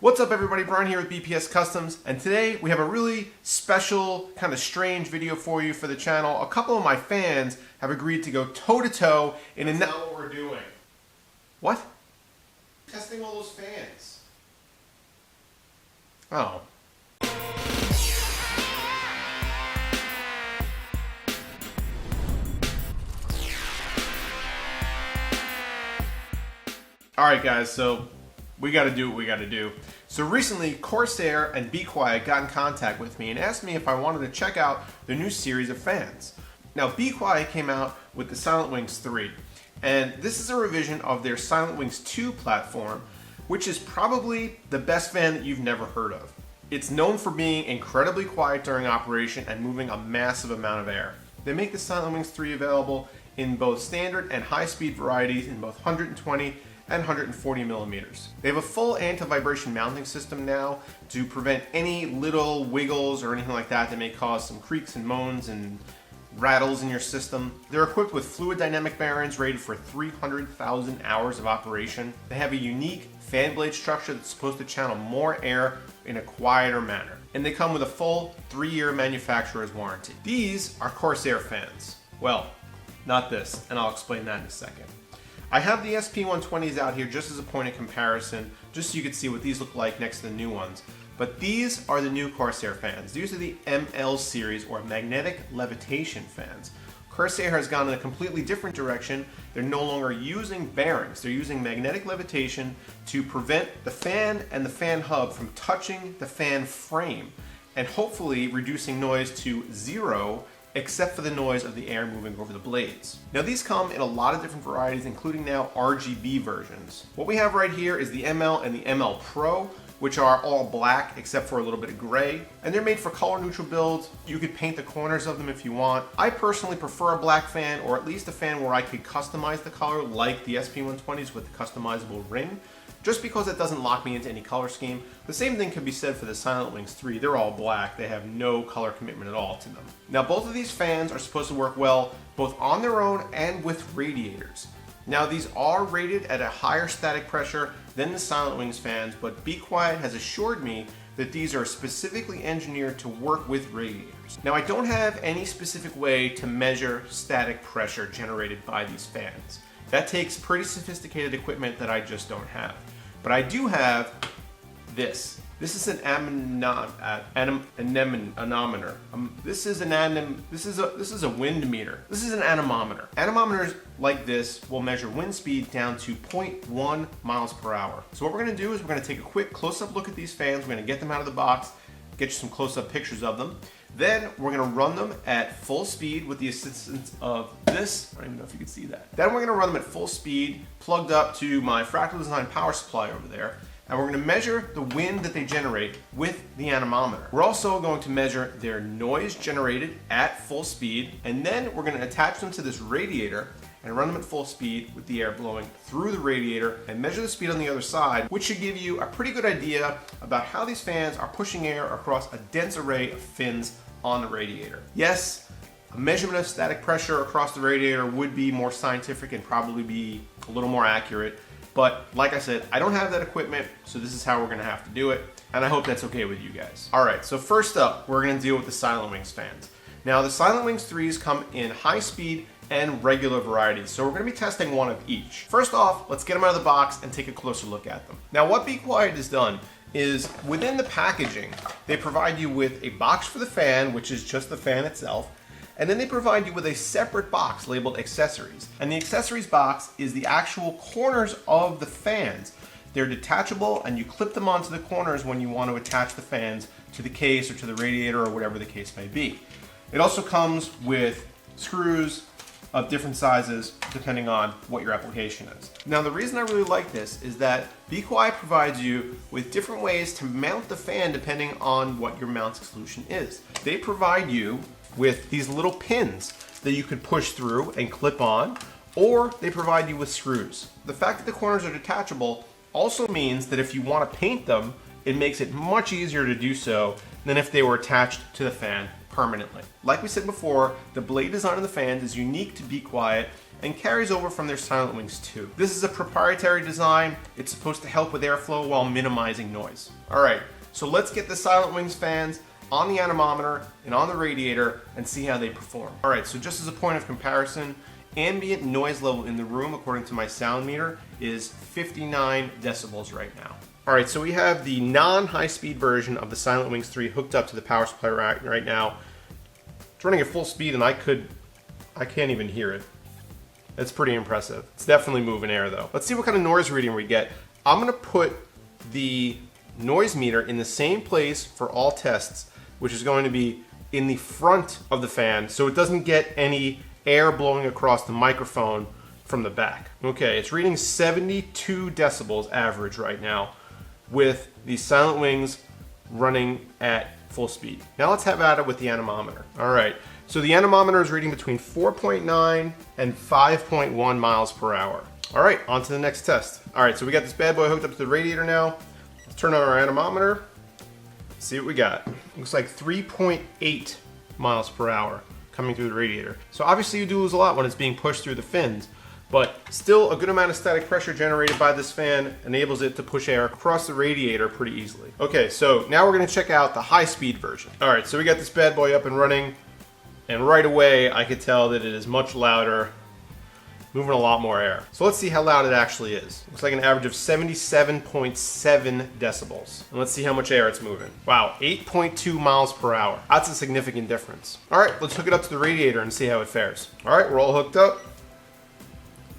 What's up everybody, Brian here with BPS Customs, and today we have a really special, kind of strange video for you for the channel. A couple of my fans have agreed to go toe-to-toe in a... That's not what we're doing. What? Testing all those fans. Oh. Alright guys, so we gotta do what we gotta do. So recently, Corsair and Be Quiet got in contact with me and asked me if I wanted to check out their new series of fans. Now, Be Quiet came out with the Silent Wings 3, and this is a revision of their Silent Wings 2 platform, which is probably the best fan that you've never heard of. It's known for being incredibly quiet during operation and moving a massive amount of air. They make the Silent Wings 3 available in both standard and high-speed varieties in both 120 and 140 millimeters. They have a full anti-vibration mounting system now to prevent any little wiggles or anything like that may cause some creaks and moans and rattles in your system. They're equipped with fluid dynamic bearings rated for 300,000 hours of operation. They have a unique fan blade structure that's supposed to channel more air in a quieter manner. And they come with a full 3-year manufacturer's warranty. These are Corsair fans. Well, not this, and I'll explain that in a second. I have the SP120s out here just as a point of comparison, just so you can see what these look like next to the new ones. But these are the new Corsair fans. These are the ML series, or magnetic levitation fans. Corsair has gone in a completely different direction. They're no longer using bearings. They're using magnetic levitation to prevent the fan and the fan hub from touching the fan frame, and hopefully reducing noise to zero, except for the noise of the air moving over the blades. Now these come in a lot of different varieties, including now RGB versions. What we have right here is the ML and the ML Pro, which are all black except for a little bit of gray, and they're made for color neutral builds. You could paint the corners of them if you want. I personally prefer a black fan, or at least a fan where I could customize the color like the SP120s with the customizable ring, just because it doesn't lock me into any color scheme. The same thing can be said for the Silent Wings 3. They're all black. They have no color commitment at all to them. Now, both of these fans are supposed to work well both on their own and with radiators. Now, these are rated at a higher static pressure than the Silent Wings fans, but Be Quiet has assured me that these are specifically engineered to work with radiators. Now, I don't have any specific way to measure static pressure generated by these fans. That takes pretty sophisticated equipment that I just don't have. But I do have this. This is an anemometer. This is a wind meter. This is an anemometer. Anemometers like this will measure wind speed down to 0.1 miles per hour. So what we're gonna do is we're gonna take a quick close-up look at these fans. We're gonna get them out of the box, get you some close-up pictures of them. Then we're gonna run them at full speed with the assistance of this. I don't even know if you can see that. Then we're gonna run them at full speed, plugged up to my Fractal Design power supply over there. And we're gonna measure the wind that they generate with the anemometer. We're also going to measure their noise generated at full speed, and then we're gonna attach them to this radiator and run them at full speed with the air blowing through the radiator and measure the speed on the other side, which should give you a pretty good idea about how these fans are pushing air across a dense array of fins on the radiator. Yes, a measurement of static pressure across the radiator would be more scientific and probably be a little more accurate. But like I said, I don't have that equipment, so this is how we're gonna have to do it, and I hope that's okay with you guys. All right, so first up, we're gonna deal with the Silent Wings fans. Now, the Silent Wings 3s come in high speed and regular varieties, so we're gonna be testing one of each. First off, let's get them out of the box and take a closer look at them. Now, what Be Quiet has done is within the packaging, they provide you with a box for the fan, which is just the fan itself, and then they provide you with a separate box labeled accessories. And the accessories box is the actual corners of the fans. They're detachable, and you clip them onto the corners when you want to attach the fans to the case or to the radiator or whatever the case may be. It also comes with screws of different sizes depending on what your application is. Now, the reason I really like this is that Be Quiet provides you with different ways to mount the fan depending on what your mounting solution is. They provide you with these little pins that you can push through and clip on, or they provide you with screws. The fact that the corners are detachable also means that if you want to paint them, it makes it much easier to do so than if they were attached to the fan permanently. Like we said before, the blade design of the fans is unique to Be Quiet and carries over from their Silent Wings 2. This is a proprietary design. It's supposed to help with airflow while minimizing noise. All right, so let's get the Silent Wings fans on the anemometer and on the radiator and see how they perform. All right, so just as a point of comparison, ambient noise level in the room, according to my sound meter, is 59 decibels right now. All right, so we have the non-high-speed version of the Silent Wings 3 hooked up to the power supply right now. It's running at full speed, and I can't even hear it. That's pretty impressive. It's definitely moving air, though. Let's see what kind of noise reading we get. I'm gonna put the noise meter in the same place for all tests, which is going to be in the front of the fan, so it doesn't get any air blowing across the microphone from the back. Okay, it's reading 72 decibels average right now with the Silent Wings running at full speed. Now let's have at it with the anemometer. All right, so the anemometer is reading between 4.9 and 5.1 miles per hour. All right, on to the next test. All right, so we got this bad boy hooked up to the radiator now. Let's turn on our anemometer, see what we got. Looks like 3.8 miles per hour coming through the radiator. So obviously you do lose a lot when it's being pushed through the fins, but still a good amount of static pressure generated by this fan enables it to push air across the radiator pretty easily. Okay, so now we're gonna check out the high-speed version. All right, so we got this bad boy up and running, and right away I could tell that it is much louder, moving a lot more air. So let's see how loud it actually is. Looks like an average of 77.7 decibels. And let's see how much air it's moving. Wow, 8.2 miles per hour. That's a significant difference. All right, let's hook it up to the radiator and see how it fares. All right, we're all hooked up.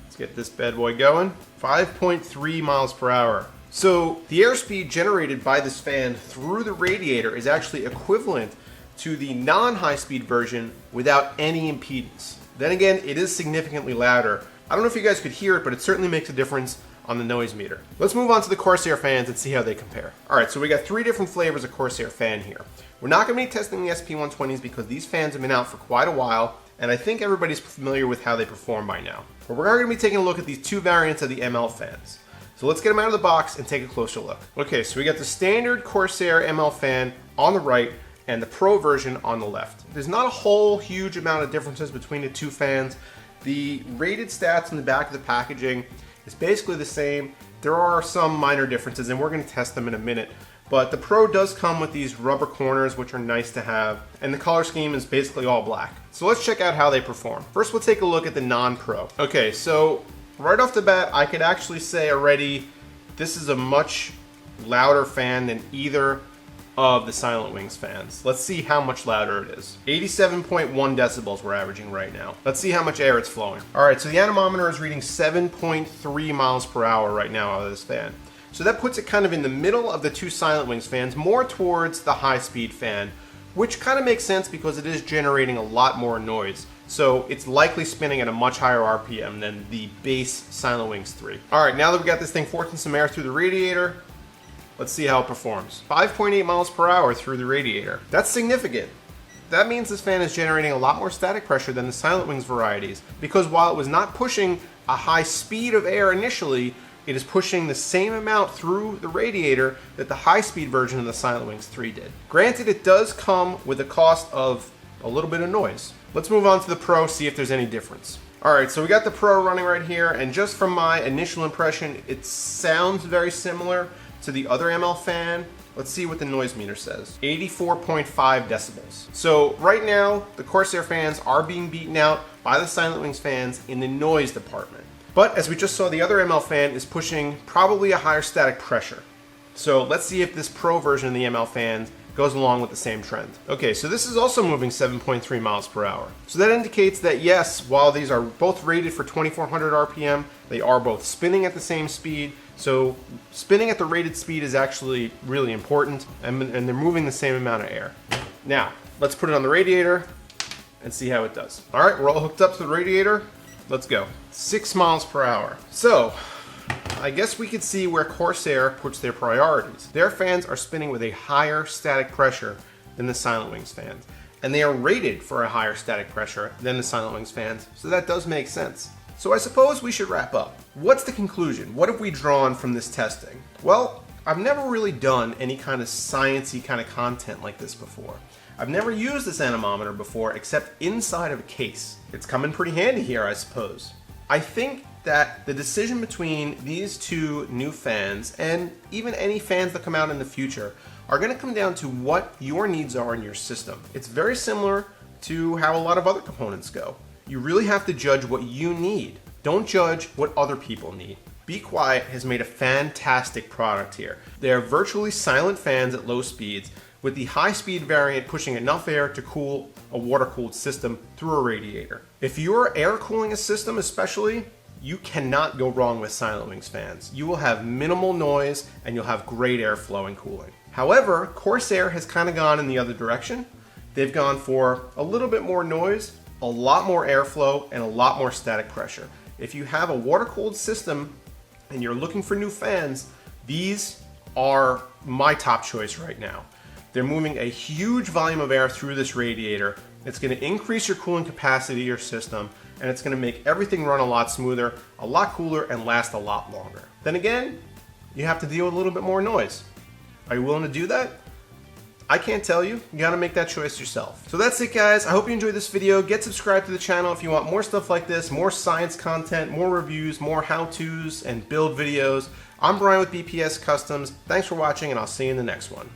Let's get this bad boy going. 5.3 miles per hour. So the airspeed generated by this fan through the radiator is actually equivalent to the non-high-speed version without any impedance. Then again, it is significantly louder. I don't know if you guys could hear it, but it certainly makes a difference on the noise meter. Let's move on to the Corsair fans and see how they compare. All right, so we got 3 different flavors of Corsair fan here. We're not gonna be testing the SP120s because these fans have been out for quite a while, and I think everybody's familiar with how they perform by now. But we're gonna be taking a look at these 2 variants of the ML fans. So let's get them out of the box and take a closer look. Okay, so we got the standard Corsair ML fan on the right and the Pro version on the left. There's not a whole huge amount of differences between the 2 fans. The rated stats in the back of the packaging is basically the same. There are some minor differences, and we're going to test them in a minute. But the Pro does come with these rubber corners, which are nice to have, and the color scheme is basically all black. So let's check out how they perform. First, we'll take a look at the non-Pro. Okay, so right off the bat, I could actually say already this is a much louder fan than either of the Silent Wings fans. Let's see how much louder it is. 87.1 decibels we're averaging right now. Let's see how much air it's flowing. All right, so the anemometer is reading 7.3 miles per hour right now out of this fan. So that puts it kind of in the middle of the 2 Silent Wings fans, more towards the high-speed fan, which kind of makes sense because it is generating a lot more noise. So it's likely spinning at a much higher RPM than the base Silent Wings 3. All right, now that we got this thing forcing some air through the radiator, let's see how it performs. 5.8 miles per hour through the radiator. That's significant. That means this fan is generating a lot more static pressure than the Silent Wings varieties, because while it was not pushing a high speed of air initially, it is pushing the same amount through the radiator that the high-speed version of the Silent Wings 3 did. Granted, it does come with a cost of a little bit of noise. Let's move on to the Pro, see if there's any difference. All right, so we got the Pro running right here, and just from my initial impression, it sounds very similar to the other ML fan. Let's see what the noise meter says. 84.5 decibels. So right now, the Corsair fans are being beaten out by the Silent Wings fans in the noise department. But as we just saw, the other ML fan is pushing probably a higher static pressure. So let's see if this Pro version of the ML fans goes along with the same trend. Okay, so this is also moving 7.3 miles per hour. So that indicates that yes, while these are both rated for 2400 RPM, they are both spinning at the same speed. So spinning at the rated speed is actually really important, and they're moving the same amount of air. Now, let's put it on the radiator and see how it does. All right, we're all hooked up to the radiator. Let's go. 6 miles per hour. So I guess we could see where Corsair puts their priorities. Their fans are spinning with a higher static pressure than the Silent Wings fans, and they are rated for a higher static pressure than the Silent Wings fans, so that does make sense. So I suppose we should wrap up. What's the conclusion? What have we drawn from this testing? Well, I've never really done any kind of sciencey kind of content like this before. I've never used this anemometer before except inside of a case. It's come in pretty handy here, I suppose. I think that the decision between these two new fans and even any fans that come out in the future are going to come down to what your needs are in your system. It's very similar to how a lot of other components go. You really have to judge what you need. Don't judge what other people need. Be Quiet has made a fantastic product here. They are virtually silent fans at low speeds, with the high-speed variant pushing enough air to cool a water-cooled system through a radiator. If you're air cooling a system especially, you cannot go wrong with Silentwings fans. You will have minimal noise and you'll have great airflow and cooling. However, Corsair has kind of gone in the other direction. They've gone for a little bit more noise, a lot more airflow, and a lot more static pressure. If you have a water-cooled system and you're looking for new fans, these are my top choice right now. They're moving a huge volume of air through this radiator. It's going to increase your cooling capacity of your system, and it's going to make everything run a lot smoother, a lot cooler, and last a lot longer. Then again, you have to deal with a little bit more noise. Are you willing to do that? I can't tell you. You gotta make that choice yourself. So that's it, guys. I hope you enjoyed this video. Get subscribed to the channel if you want more stuff like this, more science content, more reviews, more how-tos, and build videos. I'm Brian with BPS Customs. Thanks for watching, and I'll see you in the next one.